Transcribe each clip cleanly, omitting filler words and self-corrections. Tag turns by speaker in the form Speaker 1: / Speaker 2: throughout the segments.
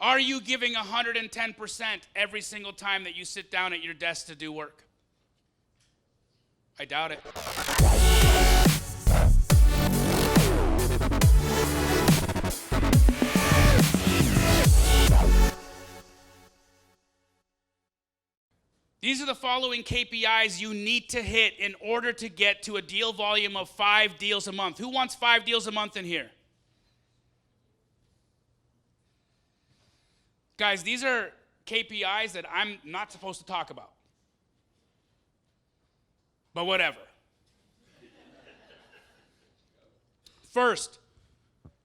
Speaker 1: Are you giving 110% every single time that you sit down at your desk to do work? I doubt it. These are the following KPIs you need to hit in order to get to a deal volume of 5 deals a month. Who wants 5 deals a month in here? Guys, these are KPIs that I'm not supposed to talk about. But whatever. First,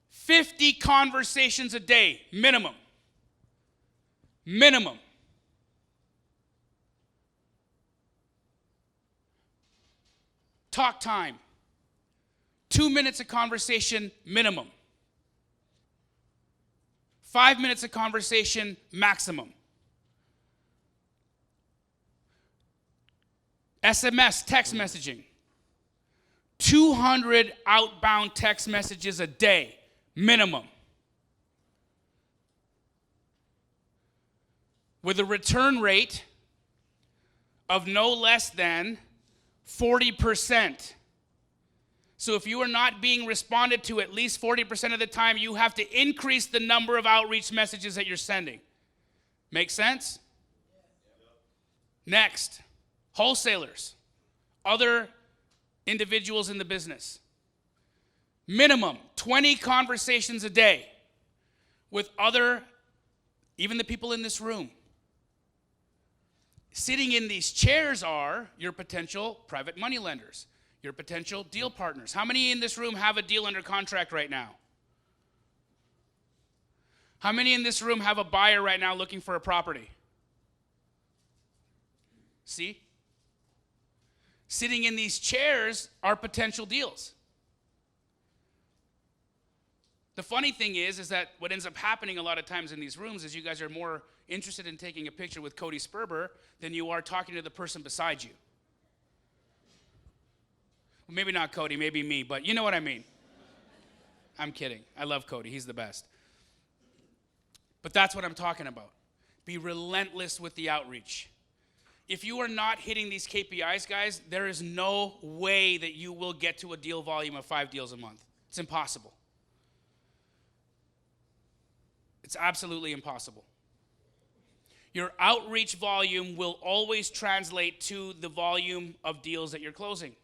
Speaker 1: 50 conversations a day, minimum. Minimum. Talk time. 2 minutes of conversation, minimum. 5 minutes of conversation, maximum. SMS, text messaging. 200 outbound text messages a day, minimum. With a return rate of no less than 40%. So if you are not being responded to at least 40% of the time, you have to increase the number of outreach messages that you're sending. Make sense? Next, wholesalers, other individuals in the business. Minimum 20 conversations a day with other, even the people in this room. Sitting in these chairs are your potential private money lenders, your potential deal partners. How many in this room have a deal under contract right now? How many in this room have a buyer right now looking for a property? See? Sitting in these chairs are potential deals. The funny thing is that what ends up happening a lot of times in these rooms is you guys are more interested in taking a picture with Cody Sperber than you are talking to the person beside you. Well, maybe not Cody, maybe me, but you know what I mean. I'm kidding. I love Cody. He's the best. But that's what I'm talking about. Be relentless with the outreach. If you are not hitting these KPIs, guys, there is no way that you will get to a deal volume of 5 deals a month. It's impossible. It's absolutely impossible. Your outreach volume will always translate to the volume of deals that you're closing.